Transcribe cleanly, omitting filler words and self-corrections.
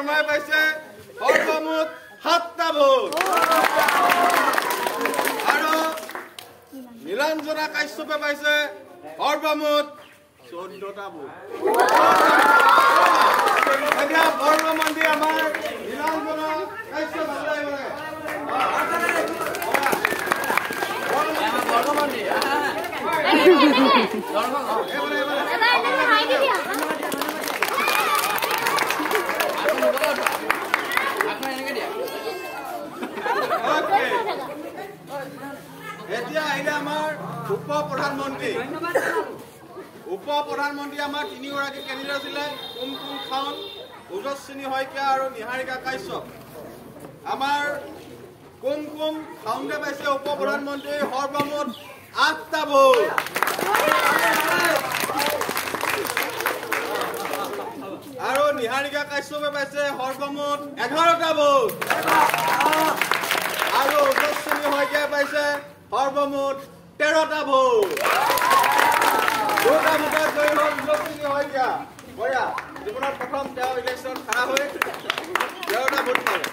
শৰ্মাই পাইছে সৰ্বমুঠ 7টা ভোট আৰু নীলাঞ্জনা কাশ্যপে পাইছে সৰ্বমুঠ 14টা ভোট এতিয়া বৰ্গমন্ত্ৰী আমাৰ নীলাঞ্জনা কাশ্যপ এতিয়া আহিলে আমাৰ উপ প্ৰধানমন্ত্ৰী আমাৰ 3গৰাকী কেন্দ্ৰীয় আছিলে কুমকুম খাউন ওজস্বিনী শইকীয়া আৰু নিহাৰিকা কাশ্যপ আমাৰ কুমকুম খাউনে পাইছে উপ প্ৰধানমন্ত্ৰী সৰ্বমুঠ 8টা ভোট আৰু নিহাৰিকা কাশ্যপে পাইছে সৰ্বমুঠ 11টা ভোট আৰু ওজস্বিনী শইকীয়াই পাইছে সৰ্বমুঠ 13টা ভোট দুটা ভোটত জয়ী হ'ল ওজস্বিনী শইকীয়া বঢ়িয়া জীৱনত প্ৰথম তেওঁ ইলেকশ্যন খাৰা হৈ 13টা ভোট পালে